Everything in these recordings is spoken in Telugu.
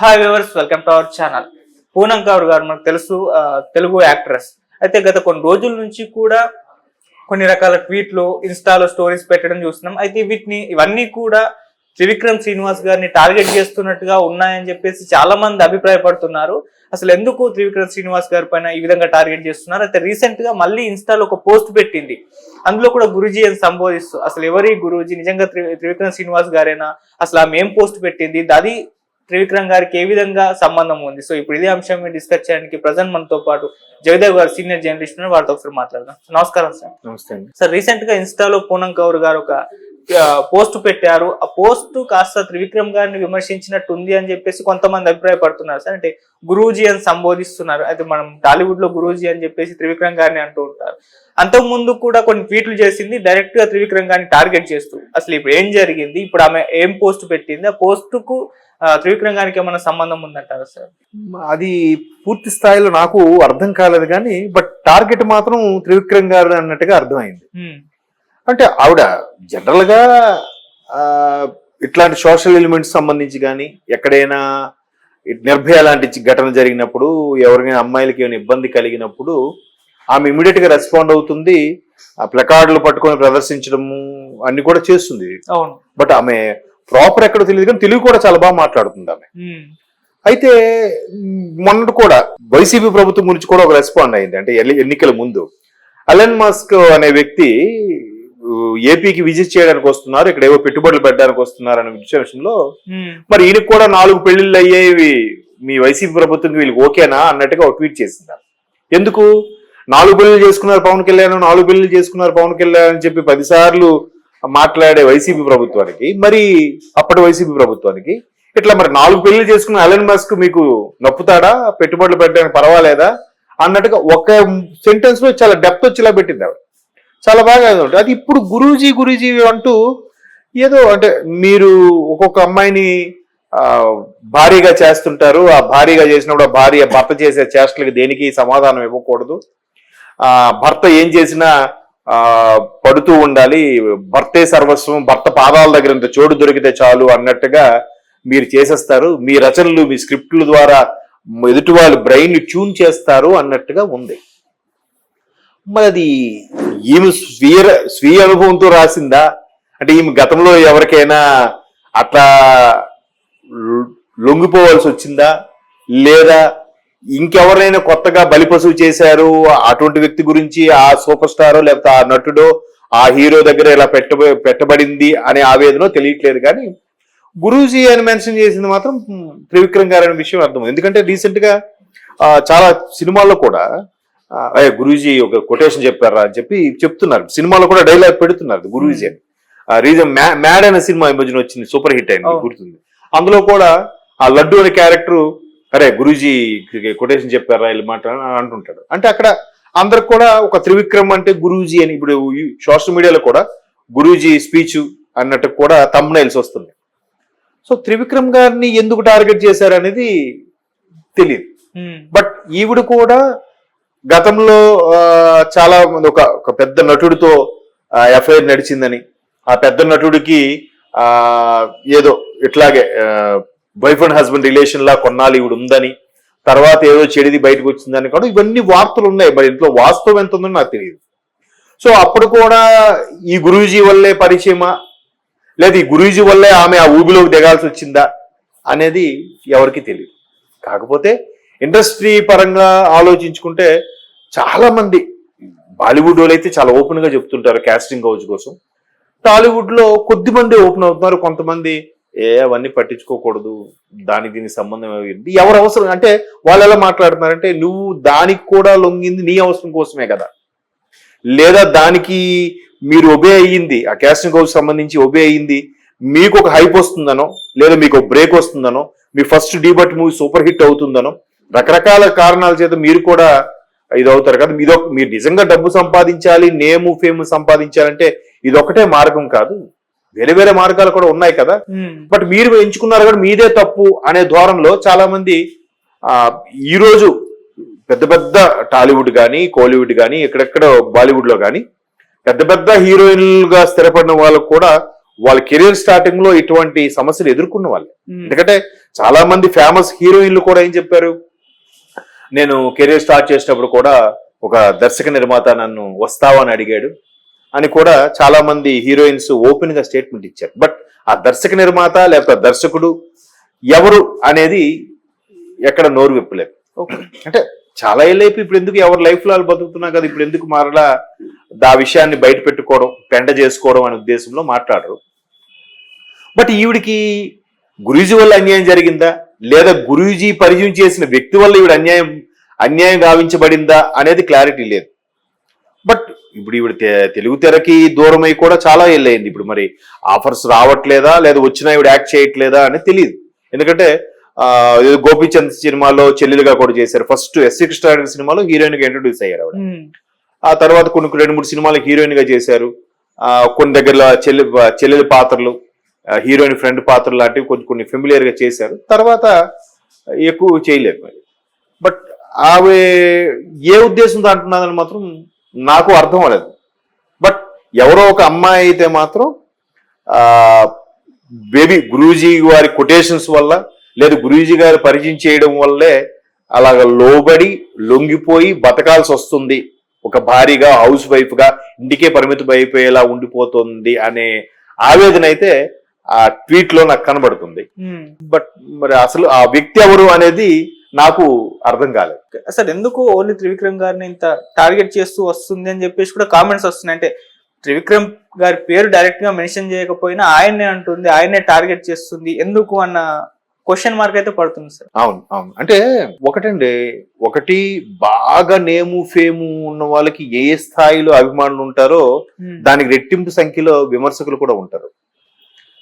Hi viewers, welcome to our channel. Poonam Kaur గారు మనకు తెలుసు, తెలుగు యాక్ట్రెస్. అయితే గత కొన్ని రోజుల నుంచి కూడా కొన్ని రకాల ట్వీట్లు, ఇన్స్టాలో స్టోరీస్ పెట్టడం చూస్తున్నాం. అయితే ఇవన్నీ కూడా త్రివిక్రమ్ శ్రీనివాస్ గారిని టార్గెట్ చేస్తున్నట్టుగా ఉన్నాయని చెప్పేసి చాలా మంది అభిప్రాయపడుతున్నారు. అసలు ఎందుకు త్రివిక్రమ్ శ్రీనివాస్ గారి పైన ఈ విధంగా టార్గెట్ చేస్తున్నారు? అయితే రీసెంట్ గా మళ్ళీ ఇన్స్టాలో ఒక పోస్ట్ పెట్టింది. అందులో కూడా గురూజీ అని సంబోధిస్తూ, అసలు ఎవరి గురూజీ, నిజంగా త్రివిక్రమ్ శ్రీనివాస్ గారేనా, అసలు ఆమె ఏం పోస్ట్ పెట్టింది, అది త్రివిక్రమ్ గారికి ఏ విధంగా సంబంధం ఉంది? సో ఇప్పుడు ఇదే అంశం డిస్కస్ చేయడానికి ప్రజెంట్ మనతో పాటు జయదేవ్ గారు, సీనియర్ జర్నలిస్ట్, వారితో ఒకసారి మాట్లాడదాం. నమస్కారం సార్. నమస్తే. సార్, రీసెంట్ గా ఇన్స్టాలో పూనం కౌర్ గారు ఒక పోస్ట్ పెట్టారు. ఆ పోస్ట్ కాస్త త్రివిక్రమ్ గారిని విమర్శించినట్టు ఉంది అని చెప్పేసి కొంతమంది అభిప్రాయపడుతున్నారు సార్. అంటే గురూజీ అని సంబోధిస్తున్నారు. అయితే మనం టాలీవుడ్ లో గురూజీ అని చెప్పేసి త్రివిక్రమ్ గారిని అంటూ ఉంటారు. అంతకు ముందు కూడా కొన్ని ట్వీట్లు చేసింది డైరెక్ట్ గా త్రివిక్రమ్ గారిని టార్గెట్ చేస్తూ. అసలు ఇప్పుడు ఏం జరిగింది, ఇప్పుడు ఆమె ఏం పోస్ట్ పెట్టింది, ఆ పోస్ట్ కు త్రివిక్రమ్ గారికి ఏమైనా సంబంధం ఉందంటారా సార్? అది పూర్తి స్థాయిలో నాకు అర్థం కాలేదు కానీ, బట్ టార్గెట్ మాత్రం త్రివిక్రమ్ గారు అన్నట్టుగా అర్థమైంది. అంటే ఆవిడ జనరల్ గా ఇట్లాంటి సోషల్ ఎలిమెంట్స్ సంబంధించి కానీ, ఎక్కడైనా నిర్భయ లాంటి ఘటన జరిగినప్పుడు, ఎవరికైనా అమ్మాయిలకి ఏమైనా ఇబ్బంది కలిగినప్పుడు ఆమె ఇమీడియట్ గా రెస్పాండ్ అవుతుంది. ఆ ప్లకార్డులు పట్టుకొని ప్రదర్శించడము అన్ని కూడా చేస్తుంది. అవును. బట్ ఆమె ప్రాపర్ ఎక్కడో తెలియదు కానీ తెలుగు కూడా చాలా బాగా మాట్లాడుతుంది ఆమె. అయితే మొన్నటి కూడా వైసీపీ ప్రభుత్వం గురించి కూడా ఒక రెస్పాండ్ అయింది. అంటే ఎన్నికల ముందు ఎలన్ మస్క్ అనే వ్యక్తి ఏపీకి విజిట్ చేయడానికి వస్తున్నారు, ఇక్కడ ఏవో పెట్టుబడులు పెట్టడానికి వస్తున్నారు అనే విషయంలో మరి ఈయనకు కూడా 4 పెళ్లిళ్ళు అయ్యేవి, మీ వైసీపీ ప్రభుత్వం వీళ్ళకి ఓకేనా అన్నట్టుగా ఒక ట్వీట్ చేసింది. ఎందుకు 4 పెళ్లిళ్ళు చేసుకున్నారు పవన్ కళ్యాణ్, 4 పెళ్లిళ్ళు చేసుకున్నారు పవన్ కళ్యాణ్ అని చెప్పి 10 సార్లు మాట్లాడే వైసీపీ ప్రభుత్వానికి, మరి అప్పటి వైసీపీ ప్రభుత్వానికి ఇట్లా మరి 4 పెళ్లిళ్ళు చేసుకున్న ఎలన్ మస్క్ మీకు నొప్పుతాడా, పెట్టుబడులు పెట్టడానికి పర్వాలేదా అన్నట్టుగా ఒక సెంటెన్స్ లో చాలా డెప్త్ వచ్చేలా పెట్టింది ఆవిడ. చాలా బాగా అది. ఇప్పుడు గురూజీ అంటూ ఏదో, అంటే మీరు ఒక్కొక్క అమ్మాయిని భారీగా చేస్తుంటారు, ఆ భారీగా చేసినప్పుడు ఆ భార్య భర్త చేసే చేష్టలకి దేనికి సమాధానం ఇవ్వకూడదు, భర్త ఏం చేసినా పడుతూ ఉండాలి, భర్తే సర్వస్వం, భర్త పాదాల దగ్గర ఇంత చోటు దొరికితే చాలు అన్నట్టుగా మీరు చేసేస్తారు, మీ రచనలు మీ స్క్రిప్ట్ల ద్వారా ఎదుటి వాళ్ళ బ్రెయిన్ ని ట్యూన్ చేస్తారు అన్నట్టుగా ఉంది. మరి అది ఈమె స్వీయ అనుభవంతో రాసిందా, అంటే ఈమె గతంలో ఎవరికైనా అట్లా లొంగిపోవాల్సి వచ్చిందా, లేదా ఇంకెవరైనా కొత్తగా బలిపశువు చేశారు అటువంటి వ్యక్తి గురించి ఆ సూపర్ స్టారో లేకపోతే ఆ నటుడో ఆ హీరో దగ్గర ఇలా పెట్టబడింది అనే ఆవేదన తెలియట్లేదు. కానీ గురూజీ అని మెన్షన్ చేసింది మాత్రం త్రివిక్రమ్ గారు అనే విషయం అర్థం. ఎందుకంటే రీసెంట్ గా చాలా సినిమాల్లో కూడా గురూజీ ఒక కొటేషన్ చెప్పారా అని చెప్పి చెప్తున్నారు, సినిమాలో కూడా డైలాగ్ పెడుతున్నారు గురూజీ అని. రీజన్ మ్యాడ్ అనే సినిమా ఈ మధ్యన వచ్చింది, సూపర్ హిట్ అయింది, గుర్తుంది. అందులో కూడా ఆ లడ్డు అనే క్యారెక్టర్ అరే గురూజీ కొటేషన్ చెప్పారా ఇలా మాట అంటుంటాడు. అంటే అక్కడ అందరికి కూడా ఒక త్రివిక్రమ్ అంటే గురూజీ అని, ఇప్పుడు సోషల్ మీడియాలో కూడా గురూజీ స్పీచ్ అన్నట్టు కూడా థంబ్నైల్స్ వస్తుంది. సో త్రివిక్రమ్ గారిని ఎందుకు టార్గెట్ చేశారు అనేది తెలియదు. బట్ ఈవిడ కూడా గతంలో చాలా మంది ఒక పెద్ద నటుడితో ఎఫ్ఐఆర్ నడిచిందని, ఆ పెద్ద నటుడికి ఏదో ఇట్లాగే వైఫ్ అండ్ హస్బెండ్ రిలేషన్ లా కొన్నాళ్ళు ఈవిడ ఉందని, తర్వాత ఏదో చెడిది బయటకు వచ్చిందని కూడా ఇవన్నీ వార్తలు ఉన్నాయి. మరి ఇంట్లో వాస్తవం ఎంత ఉందని నాకు తెలియదు. సో అప్పుడు కూడా ఈ గురూజీ వల్లే పరిచయమా, లేదా ఈ గురూజీ వల్లే ఆమె ఆ ఊబిలోకి దిగాల్సి వచ్చిందా అనేది ఎవరికి తెలియదు. కాకపోతే ఇండస్ట్రీ పరంగా ఆలోచించుకుంటే చాలా మంది బాలీవుడ్ వాళ్ళు అయితే చాలా ఓపెన్ గా చెప్తుంటారు కాస్టింగ్ కౌచ్ కోసం. టాలీవుడ్ లో కొద్ది మంది ఓపెన్ అవుతున్నారు, కొంతమంది అవన్నీ పట్టించుకోకూడదు, దానికి దీనికి సంబంధం అయింది, ఎవరు అవసరం అంటే వాళ్ళు ఎలా మాట్లాడుతున్నారంటే, నువ్వు దానికి కూడా లొంగింది నీ అవసరం కోసమే కదా, లేదా దానికి మీరు ఒబే అయ్యింది, ఆ కాస్టింగ్ కౌచ్ సంబంధించి ఒబే అయ్యింది మీకు ఒక హైప్ వస్తుందనో, లేదా మీకు ఒక బ్రేక్ వస్తుందనో, మీ ఫస్ట్ డీబట్ మూవీ సూపర్ హిట్ అవుతుందనో, రకరకాల కారణాల చేత మీరు కూడా ఇది అవుతారు కదా. మీరు నిజంగా డబ్బు సంపాదించాలి, నేము ఫేమ్ సంపాదించాలంటే ఇదొకటే మార్గం కాదు, వేరే వేరే మార్గాలు కూడా ఉన్నాయి కదా. బట్ మీరు ఎంచుకున్నారు కదా మీదే తప్పు అనే ధోరణిలో చాలా మంది ఈ రోజు పెద్ద పెద్ద టాలీవుడ్ కానీ, కోలీవుడ్ కానీ, ఎక్కడెక్కడ బాలీవుడ్ లో కానీ పెద్ద పెద్ద హీరోయిన్లుగా స్థిరపడిన వాళ్ళకు కూడా వాళ్ళ కెరీర్ స్టార్టింగ్ లో ఇటువంటి సమస్యలు ఎదుర్కొన్న వాళ్ళు. ఎందుకంటే చాలా మంది ఫేమస్ హీరోయిన్లు కూడా ఏం చెప్పారు, నేను కెరీర్ స్టార్ట్ చేసేటప్పుడు కూడా ఒక దర్శక నిర్మాత నన్ను వస్తావా అని అడిగాడు అని కూడా చాలా మంది హీరోయిన్స్ ఓపెన్ గా స్టేట్మెంట్ ఇచ్చారు. బట్ ఆ దర్శక నిర్మాత లేకపోతే దర్శకుడు ఎవరు అనేది ఎక్కడ నోరు విప్పలేదు. అంటే చాలా ఏళ్ళైపు ఇప్పుడు ఎందుకు ఎవరి లైఫ్ లో వాళ్ళు బతుకుతున్నా కదా, ఇప్పుడు ఎందుకు మరలా ఆ విషయాన్ని బయట పెట్టుకోవడం, పెంట చేసుకోవడం అనే ఉద్దేశంలో మాట్లాడరు. బట్ ఈవిడికి గురూజీ వల్ల అన్యాయం జరిగిందా, లేదా గురూజీ పరిచయం చేసిన వ్యక్తి వల్ల ఈవిడ అన్యాయం గావించబడిందా అనేది క్లారిటీ లేదు. బట్ ఇప్పుడు ఈవిడ తెలుగు తెరకి దూరమై కూడా చాలా ఏళ్ళయింది. ఇప్పుడు మరి ఆఫర్స్ రావట్లేదా లేదా వచ్చినా ఈవిడ యాక్ట్ చేయట్లేదా అని తెలియదు. ఎందుకంటే గోపీచంద్ సినిమాలో చెల్లెలుగా కూడా చేశారు. ఫస్ట్ ఎస్సీ కృష్ణారెడ్డి సినిమాలో హీరోయిన్ గా ఇంట్రొడ్యూస్ అయ్యారు ఆవిడ. ఆ తర్వాత కొన్ని 2-3 సినిమాలకు హీరోయిన్ గా చేశారు. కొన్ని దగ్గరలో చెల్లెలి పాత్రలు, హీరోయిన్ ఫ్రెండ్ పాత్రలు లాంటివి కొన్ని ఫెమిలియర్ గా చేశారు. తర్వాత ఎక్కువ చేయలేదు మరి. బట్ ఆమె ఏ ఉద్దేశంతో అంటున్నదని మాత్రం నాకు అర్థం అవ్వలేదు. బట్ ఎవరో ఒక అమ్మాయి అయితే మాత్రం బేబీ గురూజీ వారి కొటేషన్స్ వల్ల లేదా గురూజీ గారు పరిచయం చేయడం వల్లే అలాగ లోబడి లొంగిపోయి బతకాల్సి వస్తుంది, ఒక భారీగా హౌస్ వైఫ్ గా ఇంటికే పరిమితం అయిపోయేలా ఉండిపోతుంది అనే ఆవేదన అయితే ఆ ట్వీట్ లో నాకు కనబడుతుంది. బట్ మరి అసలు ఆ వ్యక్తి ఎవరు అనేది నాకు అర్థం కాలేదు. అసలు ఎందుకు ఓన్లీ త్రివిక్రమ్ గారిని ఇంత టార్గెట్ చేస్తూ వస్తుంది అని చెప్పేసి కూడా కామెంట్స్ వస్తున్నాయి. అంటే త్రివిక్రమ్ గారి పేరు డైరెక్ట్ గా మెన్షన్ చేయకపోయినా ఆయన్నే అంటుంది, ఆయన్నే టార్గెట్ చేస్తుంది ఎందుకు అన్న క్వశ్చన్ మార్క్ అయితే పడుతుంది సార్. అవును అవును. అంటే ఒకటి బాగా నేము ఫేము ఉన్న వాళ్ళకి ఏ స్థాయిలో అభిమానులు ఉంటారో దానికి రెట్టింపు సంఖ్యలో విమర్శకులు కూడా ఉంటారు.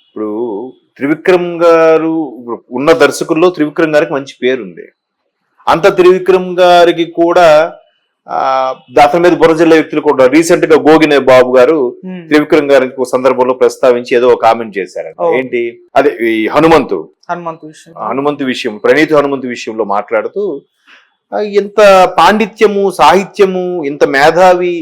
ఇప్పుడు త్రివిక్రమ్ గారు ఉన్న దర్శకుల్లో త్రివిక్రమ్ గారికి మంచి పేరుంది. అంత త్రివిక్రమ్ గారికి కూడా అతని మీద బురజల్ల వ్యక్తులు కూడా రీసెంట్ గా గోగినే బాబు గారు త్రివిక్రమ్ గారికి ఒక సందర్భంలో ప్రస్తావించి ఏదో కామెంట్ చేశారు. ఏంటి అదే ఈ హనుమంతు విషయం, ప్రణీత్ హనుమంతు విషయంలో మాట్లాడుతూ ఇంత పాండిత్యము, సాహిత్యము, ఇంత మేధావి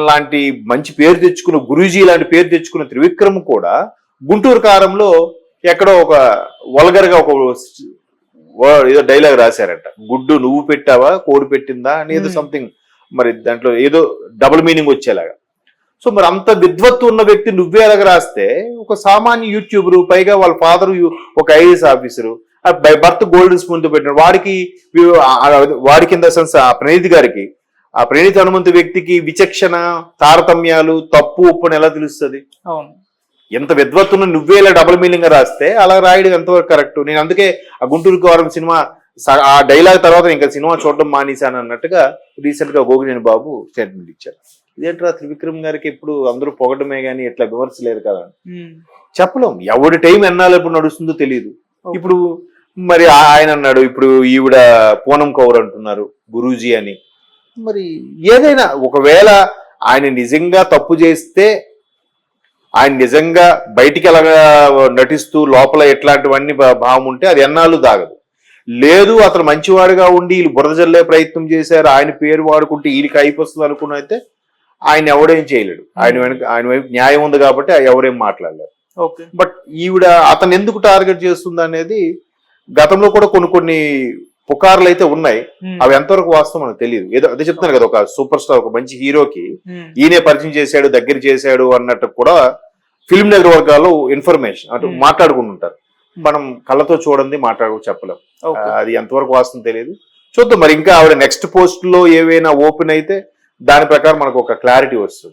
లాంటి మంచి పేరు తెచ్చుకున్న గురూజీ లాంటి పేరు తెచ్చుకున్న త్రివిక్రమ్ కూడా గుంటూరు కారంలో ఎక్కడో ఒక వల్గర్ గా ఒక ఏదో డైలాగ్ రాశారంట, గుడ్డు నువ్వు పెట్టావా కోడి పెట్టిందా అని ఏదో సంథింగ్, మరి దాంట్లో ఏదో డబుల్ మీనింగ్ వచ్చేలాగా. సో మరి అంత విద్వత్తు ఉన్న వ్యక్తి నువ్వే అలాగ రాస్తే ఒక సామాన్య యూట్యూబరు, పైగా వాళ్ళ ఫాదర్ ఒక IAS officer, by birth golden spoon తో పెట్టిన వాడి కింద సెన్స్ ఆ ప్రణీత్ గారికి, ఆ ప్రణీత్ హనుమంతు వ్యక్తికి విచక్షణ, తారతమ్యాలు, తప్పు ఒప్పుని ఎలా తెలుస్తుంది? ఎంత విద్వత్తును నువ్వే ఇలా డబుల్ మీనింగ్ గా రాస్తే అలా రాయడం ఎంతవరకు కరెక్ట్? నేను అందుకే ఆ గుంటూరు కారం సినిమా ఆ డైలాగ్ తర్వాత ఇంకా సినిమా చూడడం మానేశాను అన్నట్టుగా రీసెంట్ గా గోగినేని బాబు స్టేట్మెంట్ ఇచ్చారు. ఇదేంట్రా త్రివిక్రమ్ గారికి ఇప్పుడు అందరూ పొగడమే గానీ ఎట్లా విమర్శలేదు కదా చెప్పలేం. ఎవరి టైం ఎన్నాళ్ళు ఎప్పుడు నడుస్తుందో తెలియదు. ఇప్పుడు మరి ఆయన అన్నాడు, ఇప్పుడు ఈవిడ పూనం కౌర్ అంటున్నారు గురూజీ అని. మరి ఏదైనా ఒకవేళ ఆయన నిజంగా తప్పు చేస్తే, ఆయన నిజంగా బయటికి ఎలాగా నటిస్తూ లోపల ఎట్లాంటివన్నీ భావం ఉంటే అది ఎన్నాళ్ళు దాగదు. లేదు అతను మంచివాడుగా ఉండి వీళ్ళు బురద జల్లే ప్రయత్నం చేశారు, ఆయన పేరు వాడుకుంటే వీళ్ళకి అయిపోతుంది అనుకున్న అయితే ఆయన ఎవడేం చేయలేడు. ఆయన వైపు న్యాయం ఉంది కాబట్టి ఎవరేం మాట్లాడలేరు. బట్ ఈవిడ అతను ఎందుకు టార్గెట్ చేస్తుంది అనేది గతంలో కూడా కొన్ని పుకార్లు అయితే ఉన్నాయి. అవి ఎంతవరకు వాస్తవం మనకు తెలియదు. ఏదో అదే చెప్తున్నాను కదా, ఒక సూపర్ స్టార్, ఒక మంచి హీరోకి ఈయనే పరిచయం చేశాడు, దగ్గర చేశాడు అన్నట్టు కూడా ఫిల్మ్ నగర్ వర్గాల్లో ఇన్ఫర్మేషన్ అటు మాట్లాడుకుంటుంటారు. మనం కళ్ళతో చూడండి చెప్పలేం. అది ఎంతవరకు వాస్తవం తెలియదు. చూద్దాం మరి ఇంకా ఆవిడ నెక్స్ట్ పోస్ట్ లో ఏవైనా ఓపెన్ అయితే దాని ప్రకారం మనకు ఒక క్లారిటీ వస్తుంది.